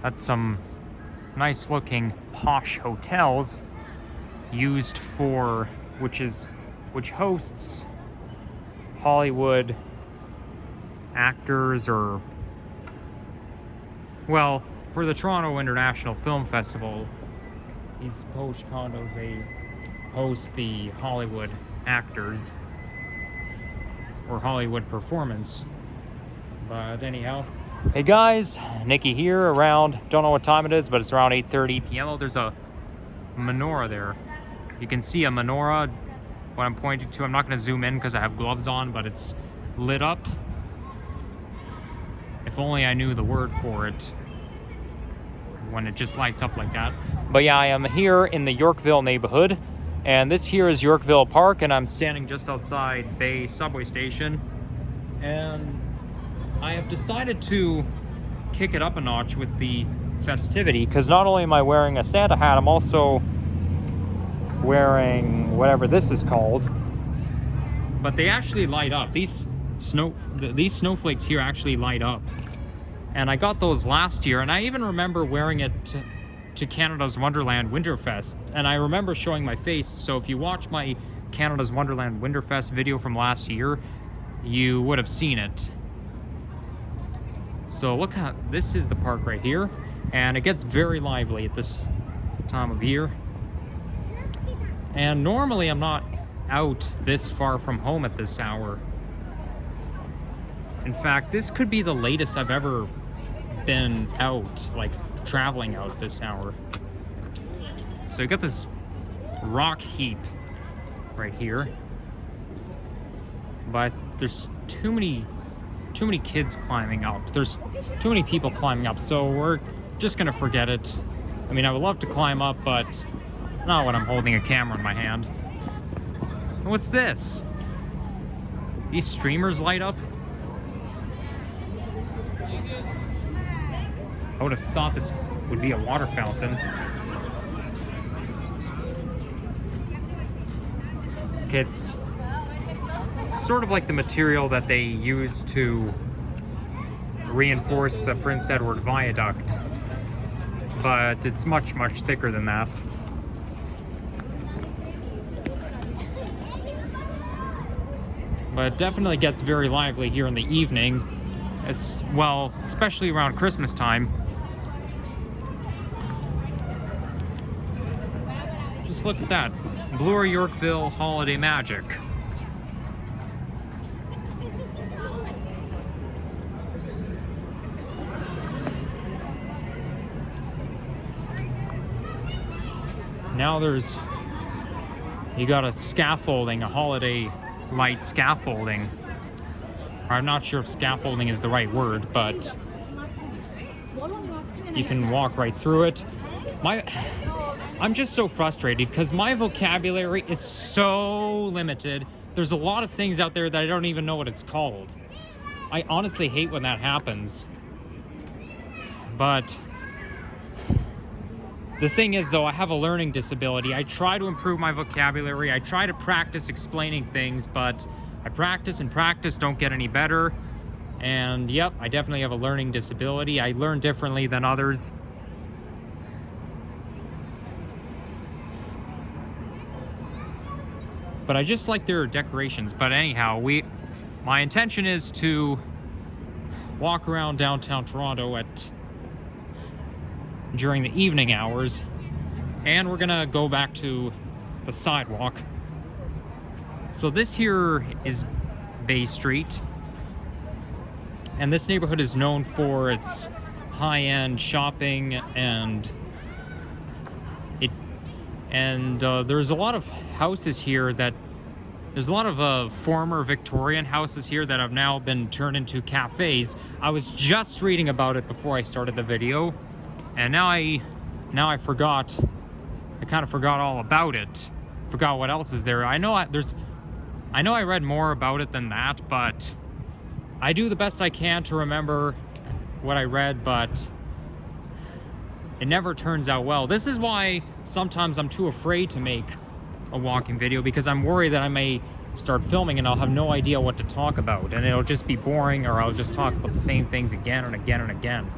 That's some nice looking posh hotels used for, which hosts Hollywood actors, or, well, for the Toronto International Film Festival, these posh condos, they host the Hollywood actors or Hollywood performance. But anyhow, hey guys, Nikki here. Around, don't know what time it is, but it's around 8:30 p.m. Oh, there's a menorah there. You can see a menorah, what I'm pointing to. I'm not going to zoom in because I have gloves on, but it's lit up. If only I knew the word for it when it just lights up like that. But yeah, I am here in the Yorkville neighborhood, and this here is Yorkville Park, and I'm standing just outside Bay subway station, and I have decided to kick it up a notch with the festivity, because not only am I wearing a Santa hat, I'm also wearing whatever this is called, but they actually light up. These snowflakes here actually light up, and I got those last year, and I even remember wearing it to Canada's Wonderland Winterfest, and I remember showing my face. So if you watch my Canada's Wonderland Winterfest video from last year, you would have seen it. So look how this is the park right here, and it gets very lively at this time of year. And normally I'm not out this far from home at this hour. In fact, this could be the latest I've ever been out, like traveling out at this hour. So you got this rock heap right here, but there's too many kids climbing up. There's too many people climbing up, so we're just gonna forget it. I mean, I would love to climb up, but not when I'm holding a camera in my hand. What's this? These streamers light up? I would have thought this would be a water fountain. It's sort of like the material that they use to reinforce the Prince Edward Viaduct, but it's much, much thicker than that. But it definitely gets very lively here in the evening, as well, especially around Christmas time. Just look at that. Bloor Yorkville Holiday Magic. Now you got a scaffolding, a holiday light scaffolding. I'm not sure if scaffolding is the right word, but you can walk right through it. I'm just so frustrated because my vocabulary is so limited. There's a lot of things out there that I don't even know what it's called. I honestly hate when that happens. But the thing is, though, I have a learning disability. I try to improve my vocabulary. I try to practice explaining things, but I practice and practice, don't get any better. And yep, I definitely have a learning disability. I learn differently than others. But I just like their decorations. But anyhow, my intention is to walk around downtown Toronto during the evening hours, and we're gonna go back to the sidewalk. So this here is Bay Street, and this neighborhood is known for its high-end shopping, and there's a lot of houses here there's a lot of former Victorian houses here that have now been turned into cafes. I was just reading about it before I started the video, and now I forgot. I kind of forgot all about it. Forgot what else is there. I know I read more about it than that, but I do the best I can to remember what I read, but it never turns out well. This is why sometimes I'm too afraid to make a walking video, because I'm worried that I may start filming and I'll have no idea what to talk about, and it'll just be boring, or I'll just talk about the same things again and again and again.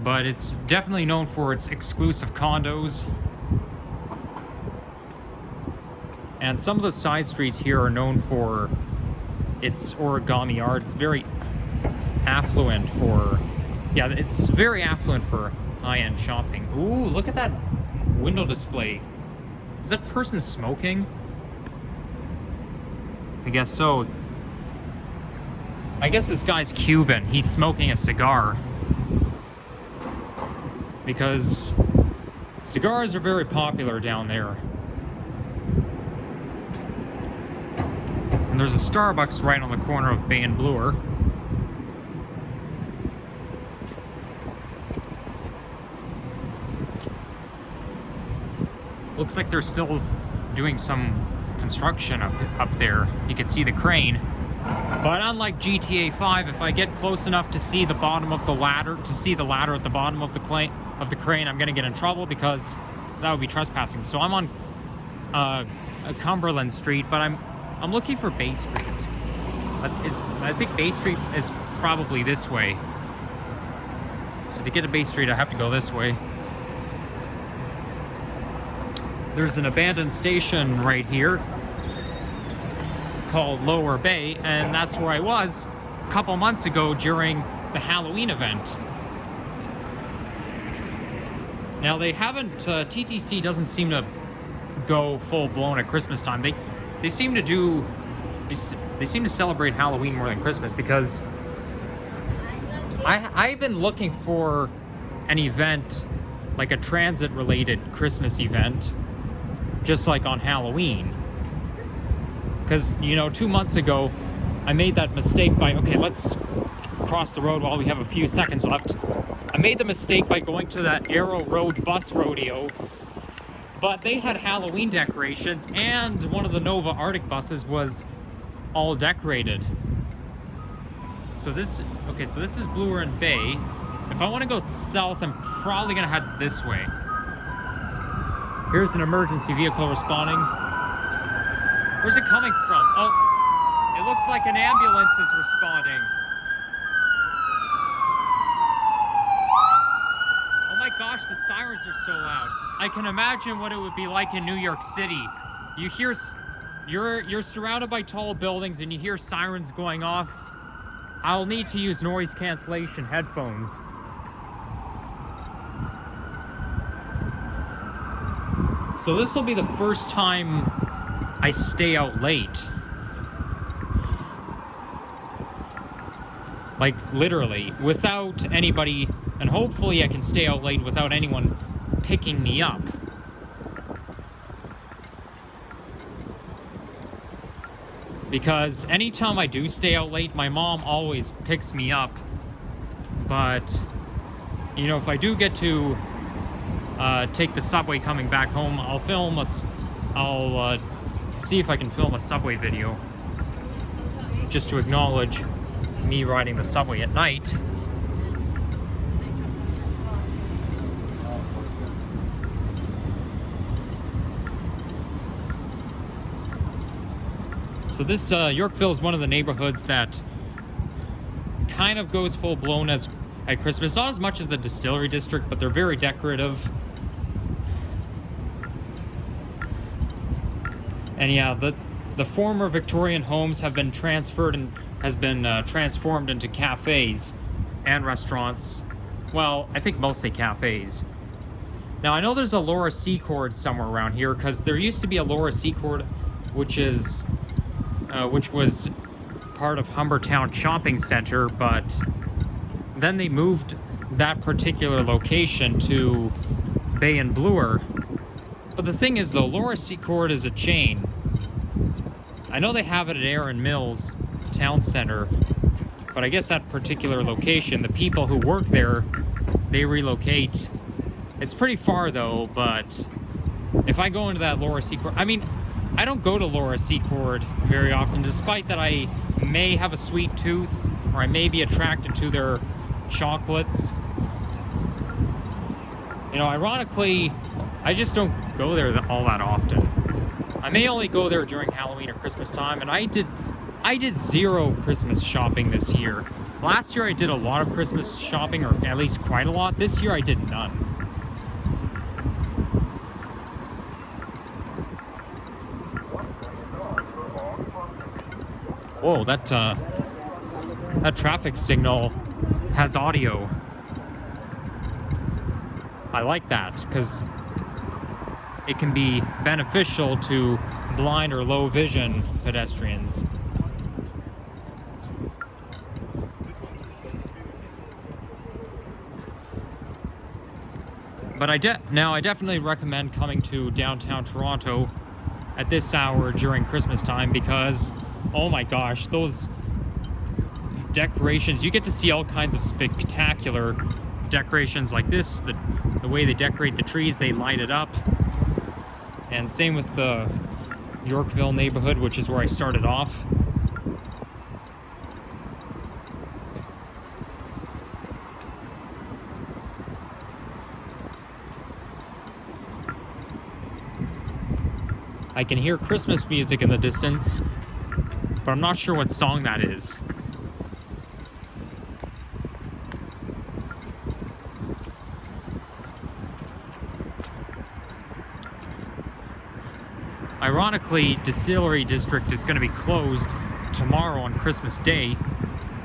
but it's definitely known for its exclusive condos. And some of the side streets here are known for its origami art. It's very affluent for, yeah, it's very affluent for high-end shopping. Ooh, look at that window display. Is that person smoking? I guess so. I guess this guy's Cuban. He's smoking a cigar. Because cigars are very popular down there. And there's a Starbucks right on the corner of Bay and Bloor. Looks like they're still doing some construction up there. You can see the crane. But unlike GTA 5, if I get close enough to see the bottom of the ladder, at the bottom of the crane, I'm gonna get in trouble because that would be trespassing. So I'm on Cumberland Street, but I'm looking for Bay Street. I think Bay Street is probably this way. So to get to Bay Street, I have to go this way. There's an abandoned station right here called Lower Bay, and that's where I was a couple months ago during the Halloween event. Now they haven't, TTC doesn't seem to go full blown at Christmas time. They seem to celebrate Halloween more than Christmas, because I've been looking for an event, like a transit related Christmas event, just like on Halloween. Because, you know, 2 months ago, I made that mistake by, okay, let's cross the road while we have a few seconds left. I made the mistake by going to that Arrow Road bus rodeo, but they had Halloween decorations, and one of the Nova Arctic buses was all decorated. So this is Bloor and Bay. If I want to go south, I'm probably gonna head this way. Here's an emergency vehicle responding. Where's it coming from? Oh, it looks like an ambulance is responding. Oh my gosh, the sirens are so loud. I can imagine what it would be like in New York City. You hear, you're surrounded by tall buildings and you hear sirens going off. I'll need to use noise cancellation headphones. So this will be the first time I stay out late. Like, literally, without anybody, and hopefully I can stay out late without anyone picking me up. Because anytime I do stay out late, my mom always picks me up. But, you know, if I do get to take the subway coming back home, I'll see if I can film a subway video just to acknowledge me riding the subway at night. So this Yorkville is one of the neighborhoods that kind of goes full blown at Christmas. Not as much as the Distillery District, but they're very decorative. And yeah, the former Victorian homes have been transferred and has been transformed into cafes and restaurants. Well, I think mostly cafes. Now I know there's a Laura Secord somewhere around here, because there used to be a Laura Secord, which was part of Humbertown Shopping Center, but then they moved that particular location to Bay and Bloor. But the thing is, though, Laura Secord is a chain. I know they have it at Erin Mills Town Center, but I guess that particular location, the people who work there, they relocate. It's pretty far though, but if I go into that Laura Secord, I mean, I don't go to Laura Secord very often, despite that I may have a sweet tooth, or I may be attracted to their chocolates. You know, ironically, I just don't go there all that often. I may only go there during Halloween or Christmas time, and I did zero Christmas shopping this year. Last year I did a lot of Christmas shopping, or at least quite a lot. This year I did none. Whoa, that traffic signal has audio. I like that, because it can be beneficial to blind or low vision pedestrians. But I definitely recommend coming to downtown Toronto at this hour during Christmas time, because oh my gosh, those decorations, you get to see all kinds of spectacular decorations like this, the way they decorate the trees, they light it up. And same with the Yorkville neighborhood, which is where I started off. I can hear Christmas music in the distance, but I'm not sure what song that is. Ironically, Distillery District is going to be closed tomorrow on Christmas Day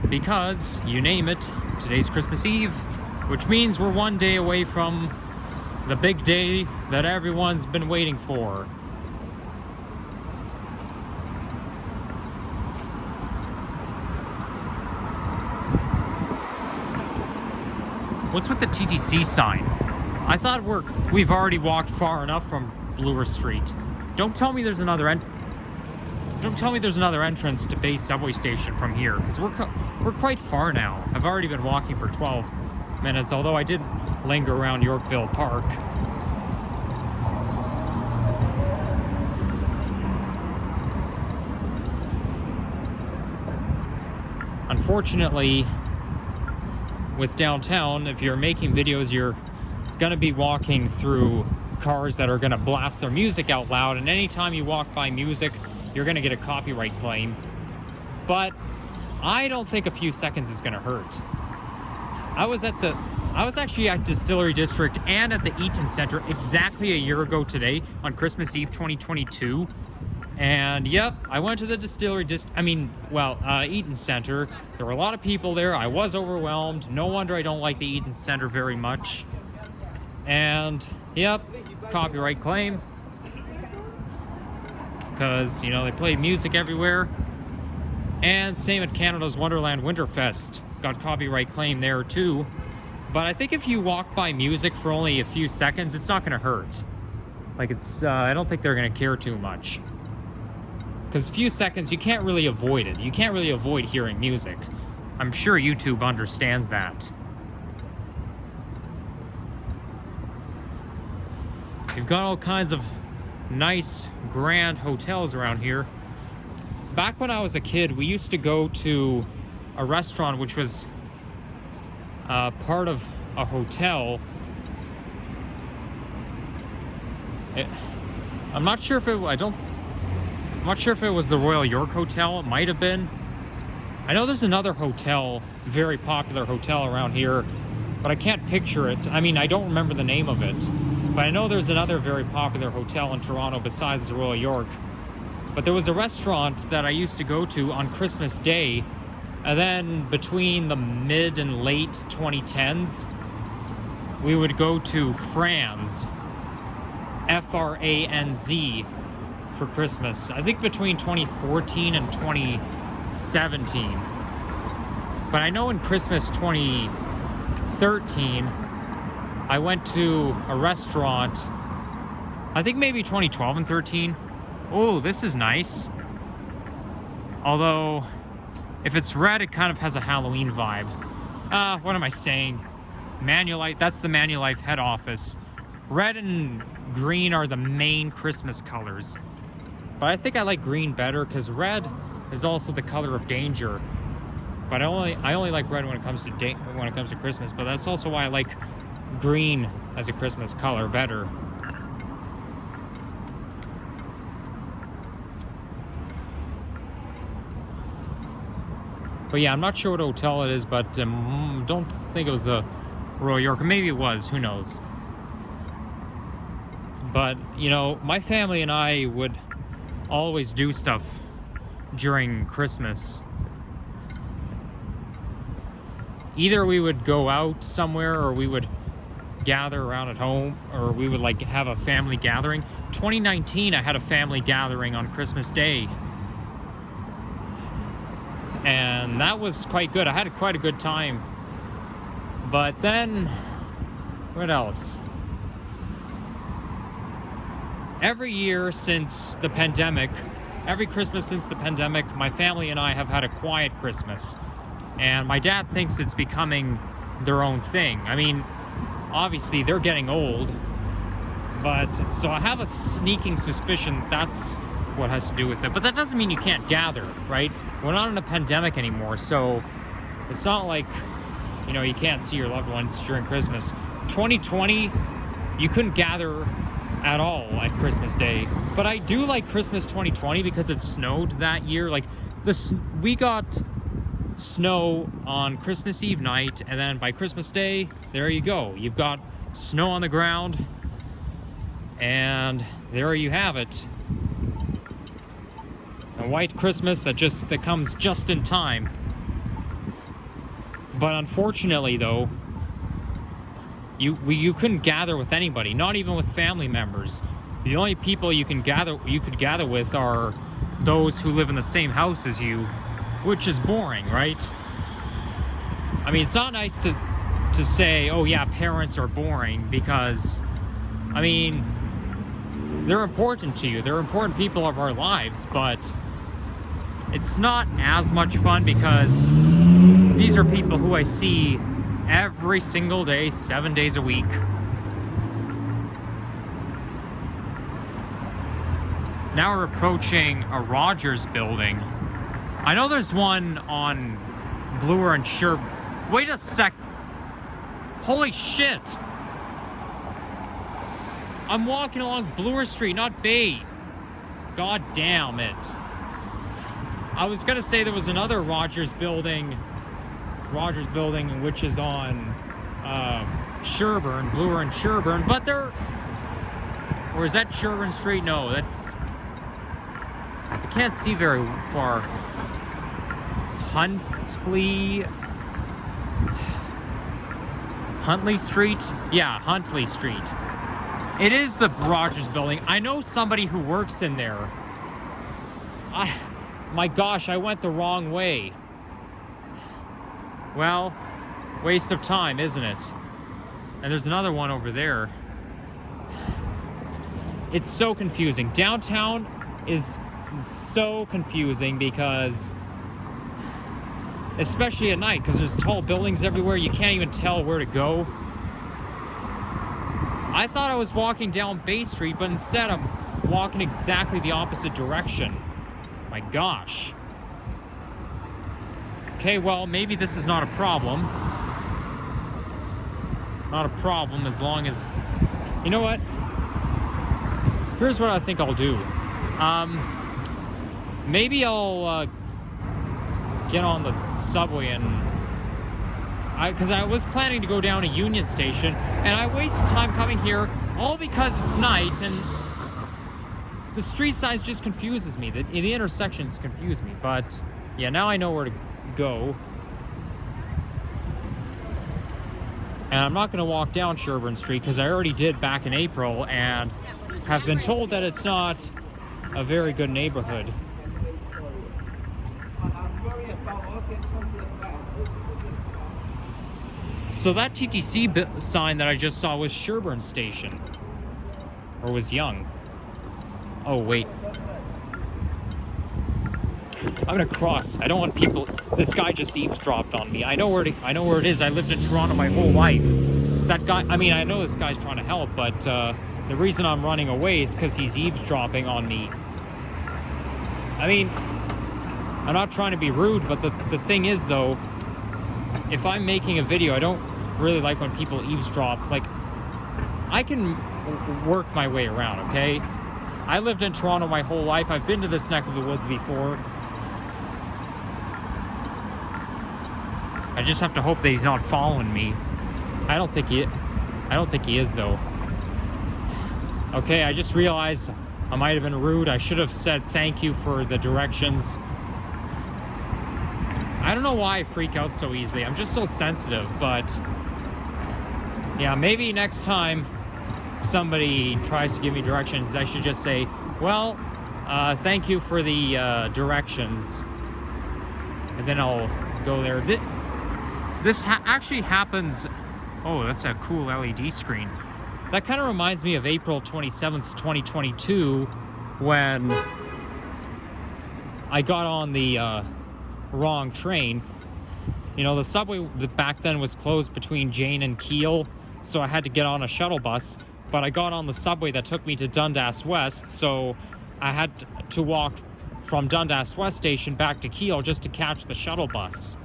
because, you name it, today's Christmas Eve, which means we're one day away from the big day that everyone's been waiting for. What's with the TTC sign? I thought we've already walked far enough from Bloor Street. Don't tell me there's another entrance to Bay subway station from here, because we're quite far now. I've already been walking for 12 minutes, although I did linger around Yorkville Park. Unfortunately, with downtown, if you're making videos, you're gonna be walking through cars that are gonna blast their music out loud, and anytime you walk by music, you're gonna get a copyright claim. But I don't think a few seconds is gonna hurt. I was actually at Distillery District and at the Eaton Center exactly a year ago today on Christmas Eve 2022. And yep, I went to the Eaton Center. There were a lot of people there. I was overwhelmed. No wonder I don't like the Eaton Center very much. And yep, copyright claim. Because, you know, they play music everywhere. And same at Canada's Wonderland Winterfest. Got copyright claim there too. But I think if you walk by music for only a few seconds, it's not gonna hurt. Like, I don't think they're gonna care too much. Because a few seconds, you can't really avoid it. You can't really avoid hearing music. I'm sure YouTube understands that. You've got all kinds of nice, grand hotels around here. Back when I was a kid, we used to go to a restaurant which was part of a hotel. I'm not sure if it was the Royal York Hotel. It might have been. I know there's another hotel, very popular hotel around here, but I can't picture it. I mean, I don't remember the name of it, but I know there's another very popular hotel in Toronto besides the Royal York. But there was a restaurant that I used to go to on Christmas Day, and then between the mid and late 2010s, we would go to Franz, F-R-A-N-Z, for Christmas. I think between 2014 and 2017. But I know in Christmas 2013, I went to a restaurant, I think maybe 2012 and 13. Oh, this is nice. Although, if it's red, it kind of has a Halloween vibe. What am I saying? Manulife, that's the Manulife head office. Red and green are the main Christmas colors. But I think I like green better because red is also the color of danger. But I only like red when it comes to Christmas. But that's also why I like green as a Christmas color better. But yeah, I'm not sure what hotel it is, but don't think it was the Royal York. Maybe it was, who knows. But, you know, my family and I would always do stuff during Christmas. Either we would go out somewhere, or we would gather around at home, or we would like have a family gathering. 2019, I had a family gathering on Christmas Day. And that was quite good. I had quite a good time. But then, what else? Every year since the pandemic, every Christmas since the pandemic, my family and I have had a quiet Christmas. And my dad thinks it's becoming their own thing. I mean, obviously they're getting old, but so I have a sneaking suspicion that's what has to do with it. But that doesn't mean you can't gather, right? We're not in a pandemic anymore, so it's not like, you know, you can't see your loved ones during Christmas. 2020, you couldn't gather at all at Christmas Day. But I do like Christmas 2020 because it snowed that year. Like we got snow on Christmas Eve night, and then by Christmas Day, there you go. You've got snow on the ground, and there you have it. A white Christmas that comes just in time. But unfortunately, though, you couldn't gather with anybody, not even with family members. The only people you could gather with are those who live in the same house as you, which is boring, right? I mean, it's not nice to say, oh yeah, parents are boring, because, I mean, they're important to you. They're important people of our lives, but it's not as much fun because these are people who I see every single day, 7 days a week. Now we're approaching a Rogers building. I know there's one on Bloor and Sherbourne. Wait a sec. Holy shit. I'm walking along Bloor Street, not Bay. God damn it. I was gonna say there was another Rogers building, which is on Sherbourne, Bloor and Sherbourne, but or is that Sherbourne Street? No, that's, I can't see very far. Huntley Street? Yeah, Huntley Street. It is the Rogers building. I know somebody who works in there. My gosh, I went the wrong way. Well, waste of time, isn't it? And there's another one over there. It's so confusing. Downtown is so confusing because, especially at night, because there's tall buildings everywhere, you can't even tell where to go. I thought I was walking down Bay Street, but instead I'm walking exactly the opposite direction. My gosh. Okay, well, maybe this is not a problem. Not a problem as long as... You know what? Here's what I think I'll do. Maybe I'll get on the subway and... Because I was planning to go down to Union Station, and I wasted time coming here all because it's night, and the street signs just confuses me. The intersections confuse me, but yeah, now I know where to go. And I'm not going to walk down Sherbourne Street because I already did back in April and have been told that it's not a very good neighborhood. So that TTC sign that I just saw was Sherbourne Station. Or was Young. Oh, wait. I'm gonna cross. I don't want people... This guy just eavesdropped on me. I know where it is. I lived in Toronto my whole life. That guy... I mean, I know this guy's trying to help, but the reason I'm running away is because he's eavesdropping on me. I mean, I'm not trying to be rude, but the thing is, though, if I'm making a video, I don't really like when people eavesdrop. Like, I can work my way around, okay? I lived in Toronto my whole life. I've been to this neck of the woods before. I just have to hope that he's not following me. I don't think he is though. Okay, I just realized I might have been rude. I should have said thank you for the directions. I don't know why I freak out so easily. I'm just so sensitive, but yeah, maybe next time somebody tries to give me directions, I should just say, well, thank you for the directions, and then I'll go there. This actually happens. Oh, that's a cool LED screen. That kind of reminds me of April 27th, 2022, when I got on the wrong train. You know, the subway back then was closed between Jane and Keele, so I had to get on a shuttle bus, but I got on the subway that took me to Dundas West, so I had to walk from Dundas West station back to Keele just to catch the shuttle bus.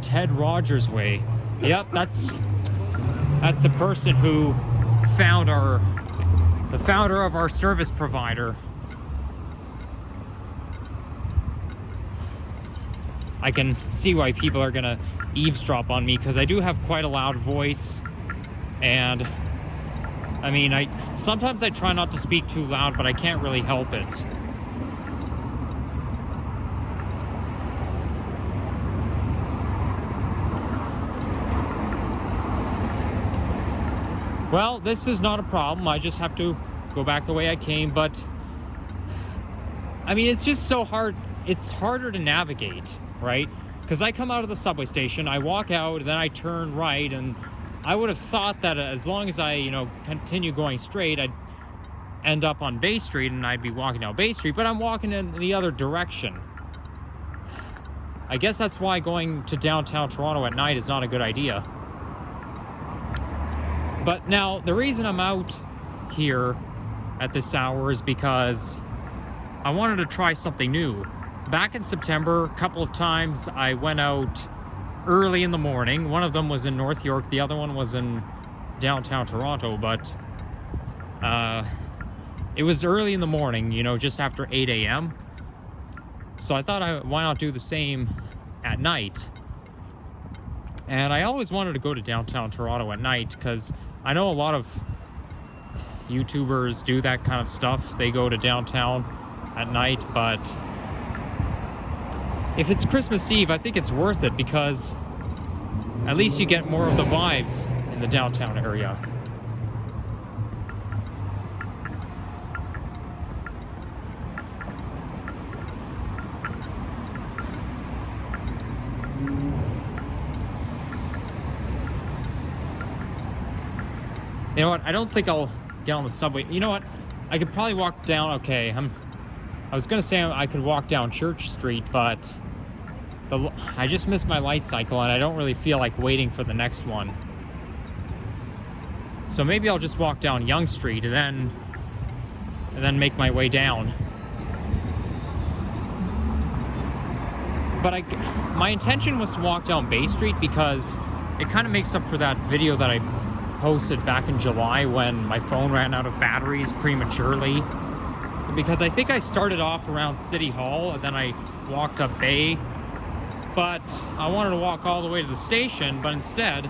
Ted Rogers Way. Yep, that's the person who found the founder of our service provider. I can see why people are gonna eavesdrop on me, because I do have quite a loud voice, and I mean, sometimes I try not to speak too loud, but I can't really help it. Well, this is not a problem. I just have to go back the way I came, but I mean, it's just so hard. It's harder to navigate, right? Because I come out of the subway station, I walk out, then I turn right, and I would have thought that as long as I, you know, continue going straight, I'd end up on Bay Street and I'd be walking down Bay Street, but I'm walking in the other direction. I guess that's why going to downtown Toronto at night is not a good idea. But now, the reason I'm out here at this hour is because I wanted to try something new. Back in September, a couple of times I went out early in the morning. One of them was in North York, the other one was in downtown Toronto, but it was early in the morning, you know, just after 8 a.m. So I thought, why not do the same at night? And I always wanted to go to downtown Toronto at night, because I know a lot of YouTubers do that kind of stuff. They go to downtown at night, but if it's Christmas Eve, I think it's worth it, because at least you get more of the vibes in the downtown area. You know what? I don't think I'll get on the subway. You know what? I could probably walk down. Okay, I was gonna say I could walk down Church Street, but I just missed my light cycle, and I don't really feel like waiting for the next one. So maybe I'll just walk down Yonge Street and then make my way down. But my intention was to walk down Bay Street, because it kind of makes up for that video that I posted back in July when my phone ran out of batteries prematurely. Because I think I started off around City Hall and then I walked up Bay, but I wanted to walk all the way to the station, but instead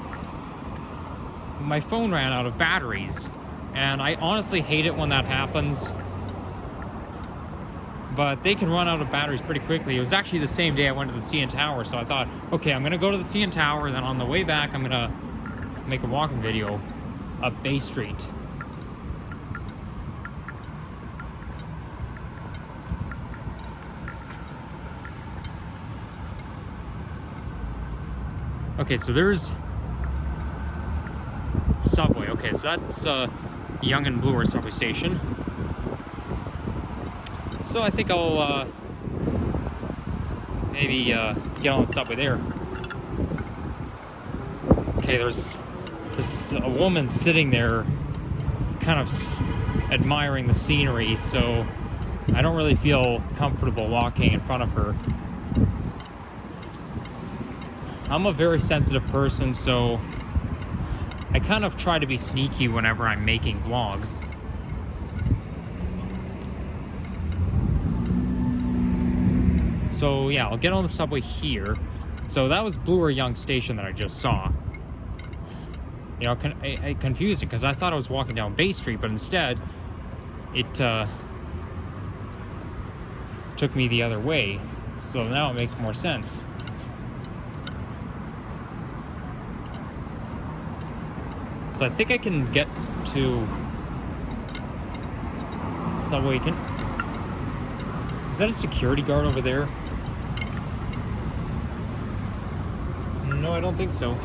my phone ran out of batteries, and I honestly hate it when that happens. But they can run out of batteries pretty quickly. It was actually the same day I went to the CN Tower, so I thought, okay, I'm gonna go to the CN Tower, then on the way back I'm gonna make a walking video up Bay Street. Okay, so there's subway. Okay, so that's Yonge and Bloor subway station. So I think I'll maybe get on the subway there. Okay, there's a woman sitting there kind of admiring the scenery, so I don't really feel comfortable walking in front of her. I'm a very sensitive person, so I kind of try to be sneaky whenever I'm making vlogs. So yeah, I'll get on the subway here. So that was Bloor Yonge Station that I just saw. You know, it confused me because I thought I was walking down Bay Street, but instead it took me the other way. So now it makes more sense. So I think I can get to subway. Is that a security guard over there? No, I don't think so.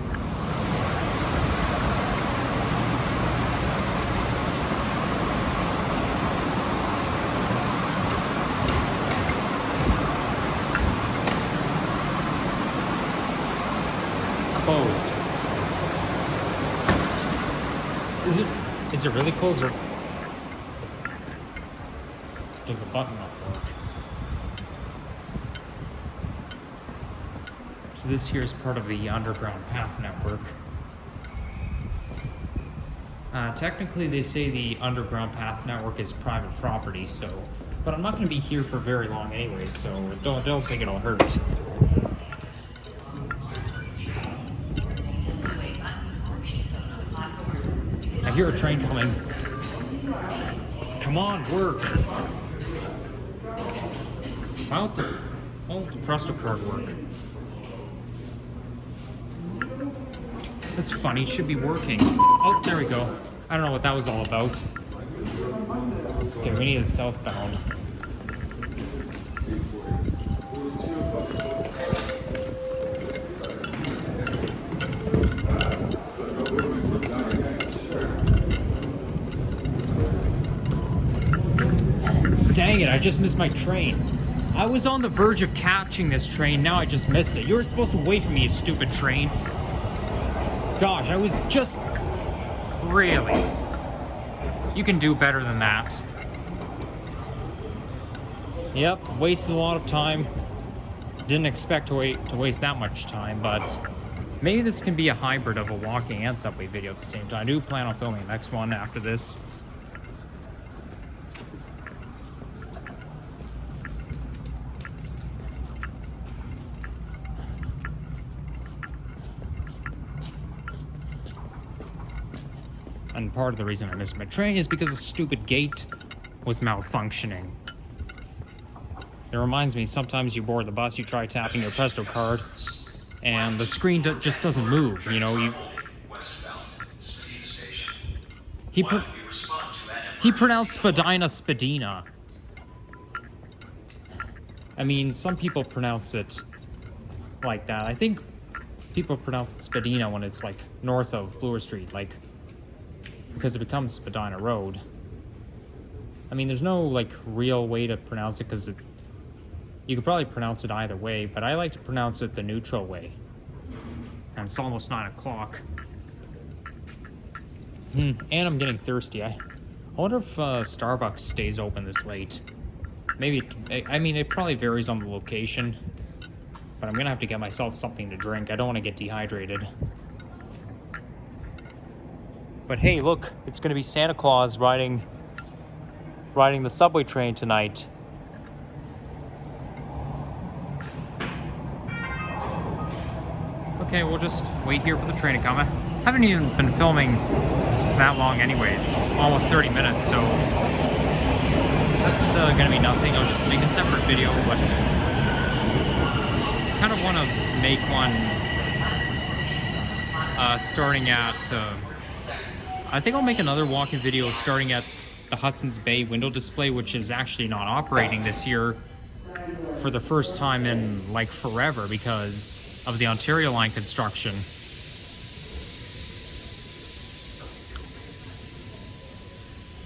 Closed. Is it really closed, or does the button not work? So this here is part of the underground path network. Technically, they say the underground path network is private property, so, but I'm not going to be here for very long anyway, so don't think it'll hurt. I hear a train coming. Come on, work. Why won't the Presto card work? That's funny, it should be working. Oh, there we go. I don't know what that was all about. Okay, we need a southbound. Dang it, I just missed my train. I was on the verge of catching this train, now I just missed it. You were supposed to wait for me, you stupid train. Gosh, I was just... Really? You can do better than that. Yep, wasted a lot of time. Didn't expect to waste that much time, but maybe this can be a hybrid of a walking and subway video at the same time. I do plan on filming the next one after this. And part of the reason I missed my train is because the stupid gate was malfunctioning. It reminds me, sometimes you board the bus, you try tapping your Presto card, and the screen just doesn't move, you know. He pronounced Spadina. I mean, some people pronounce it like that. I think people pronounce it Spadina when it's like north of Bloor Street, like, because it becomes Spadina Road. I mean, there's no like real way to pronounce it because you could probably pronounce it either way, but I like to pronounce it the neutral way. And it's almost 9 o'clock. And I'm getting thirsty. I wonder if Starbucks stays open this late. Maybe, I mean, it probably varies on the location, but I'm gonna have to get myself something to drink. I don't want to get dehydrated. But hey, look, it's gonna be Santa Claus riding the subway train tonight. Okay, we'll just wait here for the train to come. I haven't even been filming that long anyways, almost 30 minutes, so that's gonna be nothing. I'll just make a separate video, but kind of want to make one starting at I think I'll make another walking video starting at the Hudson's Bay window display, which is actually not operating this year for the first time in like forever because of the Ontario line construction.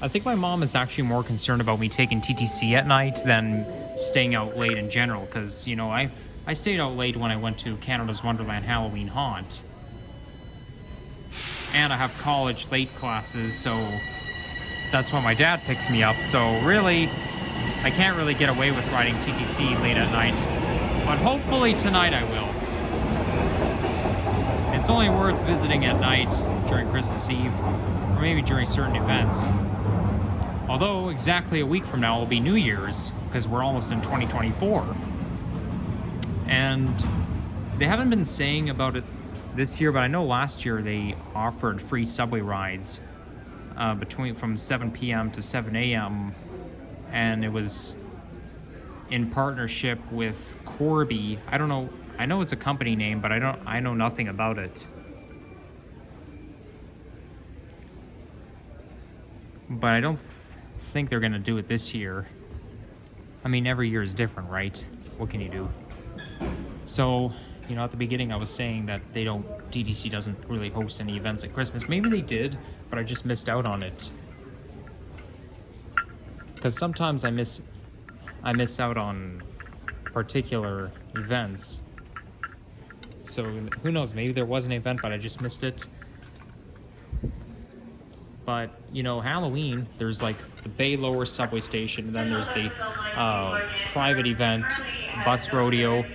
I think my mom is actually more concerned about me taking TTC at night than staying out late in general, because, you know, I stayed out late when I went to Canada's Wonderland Halloween Haunt. And I have college late classes, so that's when my dad picks me up. So really, I can't really get away with riding TTC late at night. But hopefully tonight I will. It's only worth visiting at night during Christmas Eve, or maybe during certain events. Although exactly a week from now will be New Year's, because we're almost in 2024. And they haven't been saying about it this year, but I know last year they offered free subway rides from 7 p.m. to 7 a.m. and it was in partnership with Corby. I don't know. I know it's a company name, but I know nothing about it. But I don't think they're gonna do it this year. I mean, every year is different, right? What can you do? So, you know, at the beginning I was saying that DTC doesn't really host any events at Christmas. Maybe they did, but I just missed out on it. Because sometimes I miss out on particular events. So who knows, maybe there was an event, but I just missed it. But, you know, Halloween, there's like the Bay Lower subway station, and then there's the private event, bus rodeo.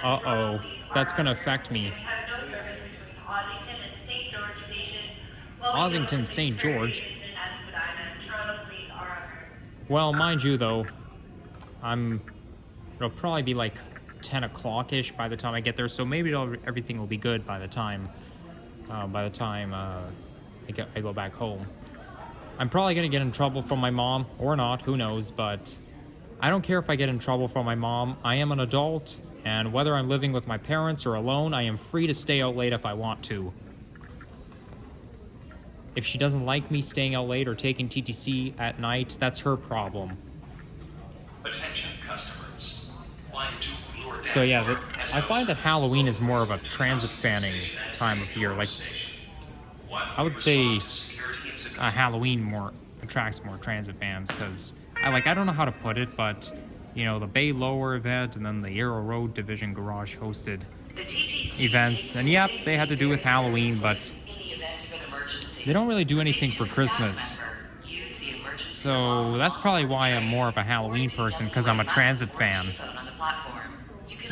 Uh-oh, that's gonna affect me. Ossington St. George. Well, mind you though, it'll probably be like 10 o'clock-ish by the time I get there, so maybe everything will be good by the time I go back home. I'm probably gonna get in trouble from my mom, or not, who knows, but I don't care if I get in trouble from my mom. I am an adult, and whether I'm living with my parents or alone, I am free to stay out late if I want to. If she doesn't like me staying out late or taking TTC at night, that's her problem. Attention customers. So yeah, I find that Halloween is more of a transit fanning time of year. Like, I would say Halloween attracts more transit fans, because I don't know how to put it, but you know, the Bay Lower event and then the Yarrow Road Division Garage hosted events, and yep, they had to do with Halloween, but they don't really do anything for Christmas. So that's probably why I'm more of a Halloween person, because I'm a transit fan.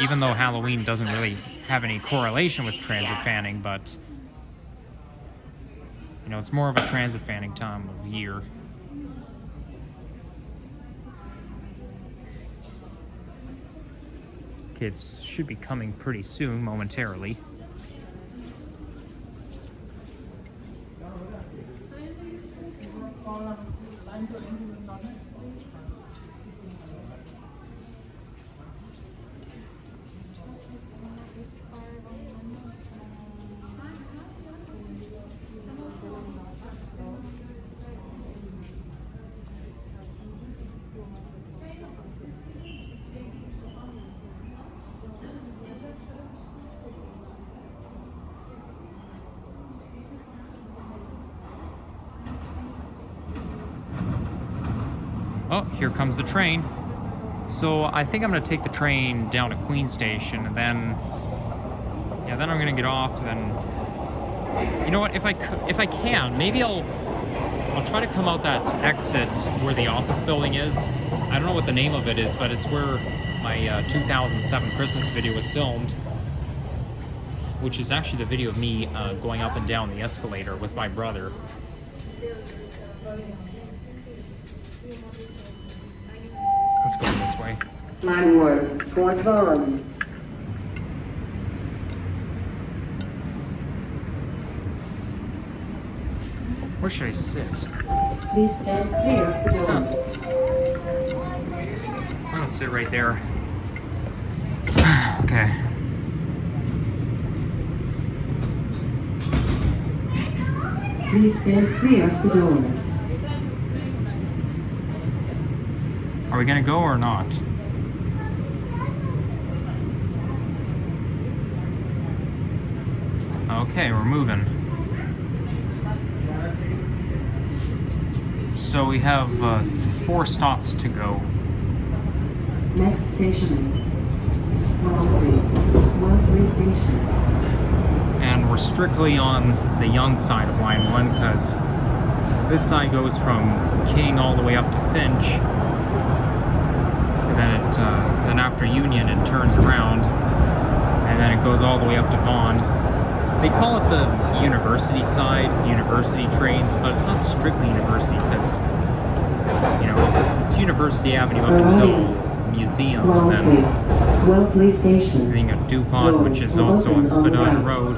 Even though Halloween doesn't really have any correlation with transit fanning, but you know, it's more of a transit fanning time of year. Kids should be coming pretty soon, momentarily. Oh, here comes the train. So I think I'm gonna take the train down to Queen Station, and then I'm gonna get off. Then, you know what? If I can, maybe I'll try to come out that exit where the office building is. I don't know what the name of it is, but it's where my 2007 Christmas video was filmed, which is actually the video of me going up and down the escalator with my brother. Let's go this way. Line 1, Fort Vaughan. Where should I sit? Please stand clear of the doors. I'm gonna sit right there. Okay. Please stand clear of the doors. Are we gonna go or not? Okay, we're moving. So we have 4 stops to go. Next station is Wellesley Station. And we're strictly on the young side of line 1, because this side goes from King all the way up to Finch. Then after Union it turns around, and then it goes all the way up to Vaughan. They call it the university side, university trains, but it's not strictly university, because You know, it's University Avenue up until Museum, and then Wellesley Station. being a DuPont, which is also on Spadina Road,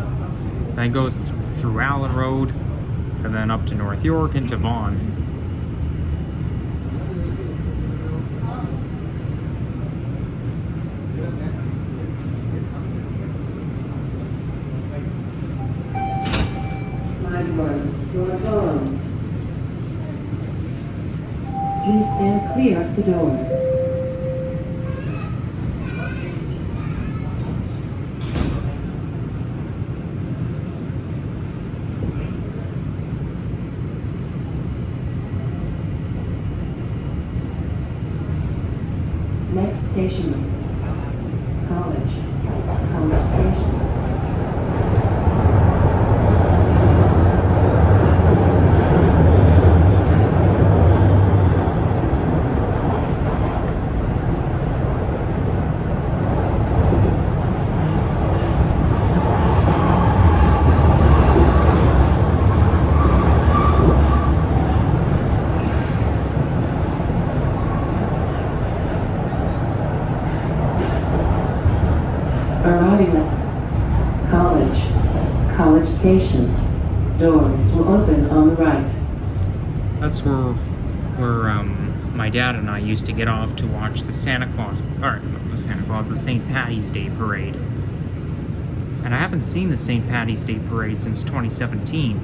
then goes through Allen Road, and then up to North York into Vaughan. Please stand clear of the doors. Next station is College Station. Arriving at College Station. Doors will open on the right. That's where my dad and I used to get off to watch the the St. Patty's Day Parade. And I haven't seen the St. Patty's Day Parade since 2017.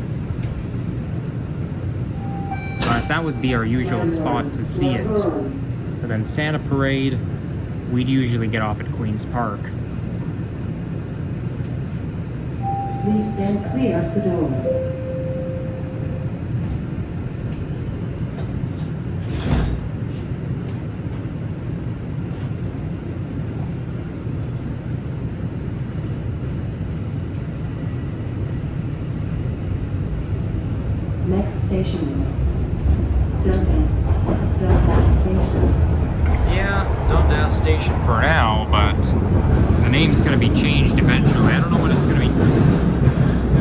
But that would be our usual spot to see it. But then Santa Parade, we'd usually get off at Queen's Park. Please stand clear of the doors. Next station is Dundas Station. Yeah, Dundas Station for now, but the name's going to be changed eventually. I don't know what it's going to be.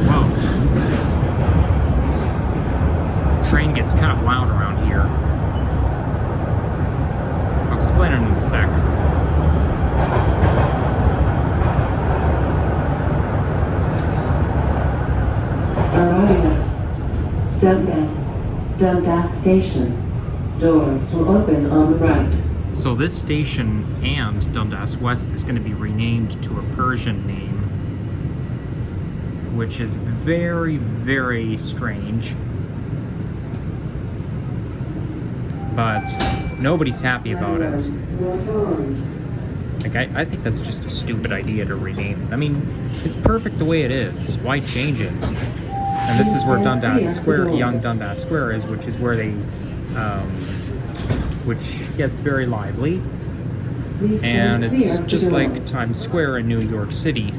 Whoa. This train gets kind of loud around here. I'll explain it in a sec. Arriving at Dundas Station. Doors will open on the right. So this station and Dundas West is going to be renamed to a Persian name, which is very, very strange. But nobody's happy about it. Like, I think that's just a stupid idea to rename it. I mean, it's perfect the way it is. Why change it? And this is where Dundas Square, Young Dundas Square is, which is where they, which gets very lively. And it's just like Times Square in New York City.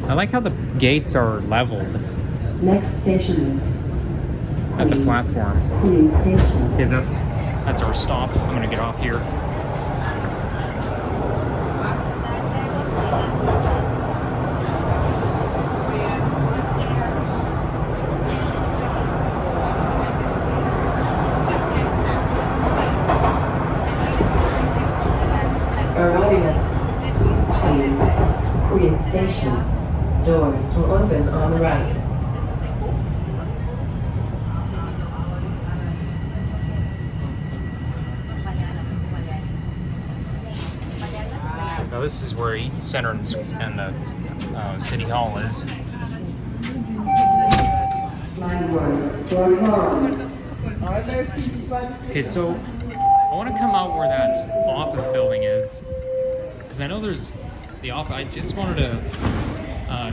I like how the gates are leveled Next station is at the platform. Queen Station. Okay, that's our stop. I'm gonna get off here. Arriving at Queen Station. Doors will open on the right. Now this is where Eaton Center and the City Hall is. Okay, so I want to come out where that office building is, because I know there's the office. I just wanted to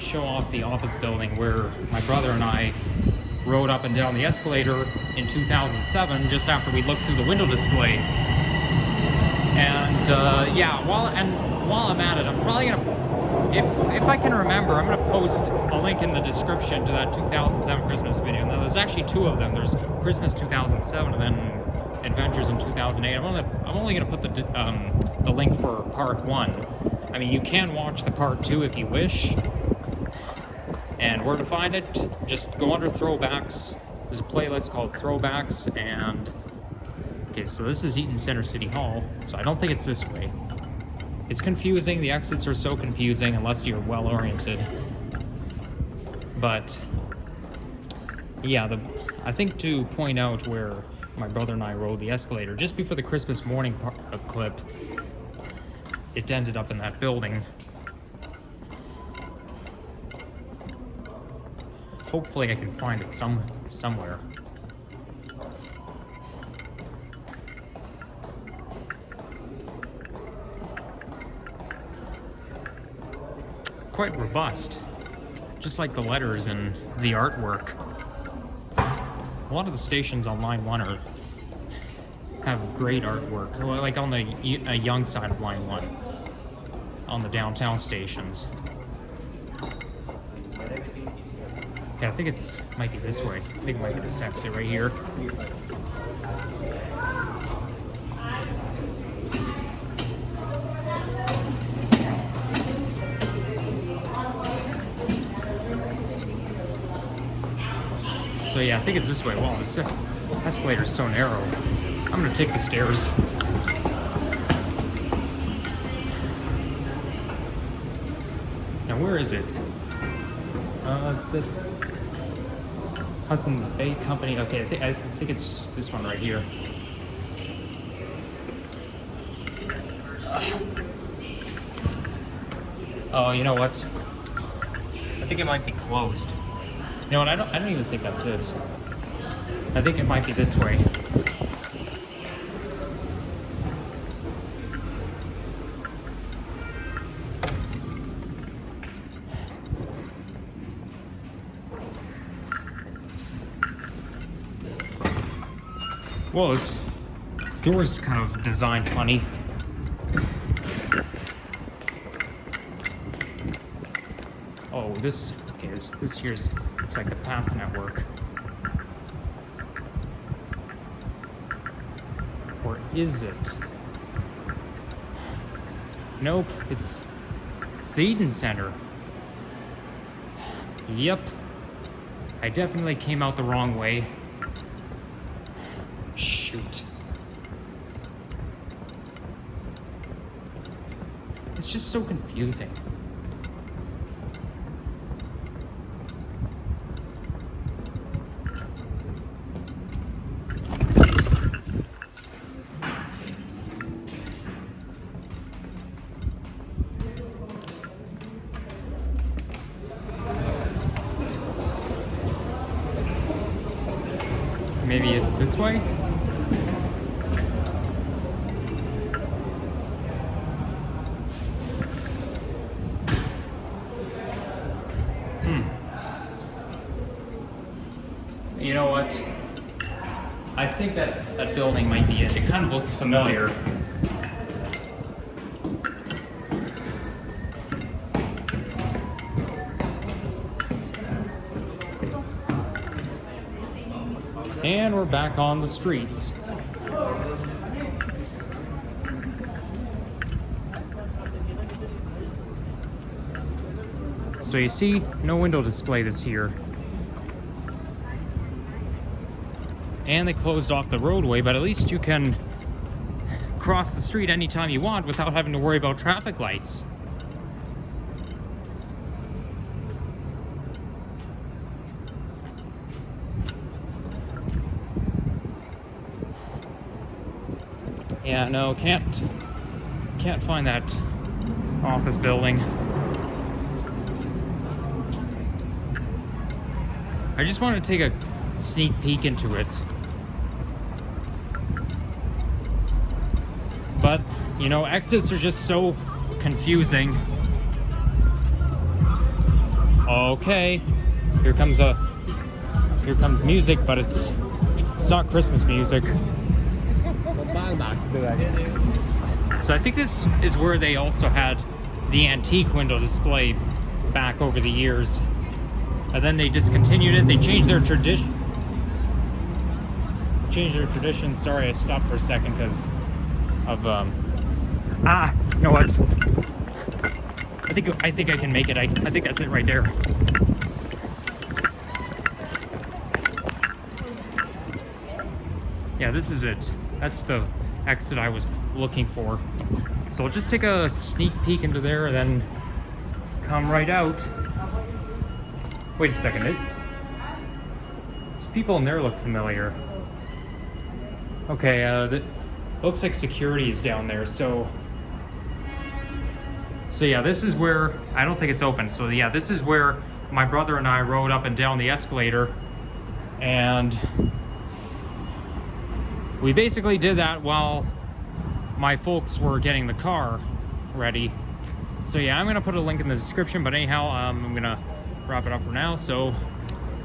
show off the office building where my brother and I rode up and down the escalator in 2007, just after we looked through the window display. And yeah, while I'm at it, I'm probably gonna, if I can remember, I'm gonna post a link in the description to that 2007 Christmas video. Now there's actually two of them. There's Christmas 2007 and then Adventures in 2008. I'm only gonna put the link for part 1. I mean, you can watch the part 2 if you wish. And where to find it? Just go under throwbacks. There's a playlist called Throwbacks, and okay, so this is Eaton Center City Hall. So I don't think it's this way. It's confusing. The exits are so confusing unless you're well oriented. But yeah, I think to point out where my brother and I rode the escalator just before the Christmas morning clip, it ended up in that building. Hopefully I can find it somewhere. Quite robust, just like the letters and the artwork. A lot of the stations on Line 1 have great artwork, like on the young side of Line 1, on the downtown stations. Okay, I think might be this way. I think it might be this exit right here. So yeah, I think it's this way. Wow, this escalator's so narrow. I'm gonna take the stairs. Now where is it? The Hudson's Bay Company. Okay, I think it's this one right here. Oh, you know what? I think it might be closed. You know what? I don't even think that's it. I think it might be this way. Well, this door's kind of designed funny. Oh, this here's, looks like the path network. Or is it? Nope, it's the Eaton Center. Yep. I definitely came out the wrong way. Shoot. It's just so confusing. Maybe it's this way? You know what? I think that building might be it. It kind of looks familiar. And we're back on the streets. So you see, no window display this here. And they closed off the roadway, but at least you can cross the street anytime you want without having to worry about traffic lights. Yeah, no, can't find that office building. I just want to take a sneak peek into it. But, you know, exits are just so confusing. Okay, here comes music, but it's not Christmas music. So I think this is where they also had the antique window display back over the years. And then they discontinued it. They changed their change their tradition. Sorry, I stopped for a second because of you know what? I think I can make it. I think that's it right there. Yeah, this is it. That's the exit I was looking for. So I'll just take a sneak peek into there and then come right out. Wait a second. These people in there look familiar. Okay, looks like security is down there. So yeah, this is where, I don't think it's open. So yeah, this is where my brother and I rode up and down the escalator, and we basically did that while my folks were getting the car ready. So yeah, I'm gonna put a link in the description, but anyhow, I'm gonna wrap it up for now. So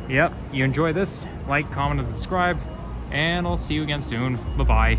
yep, you enjoy this, like, comment, and subscribe, and I'll see you again soon. Bye-bye.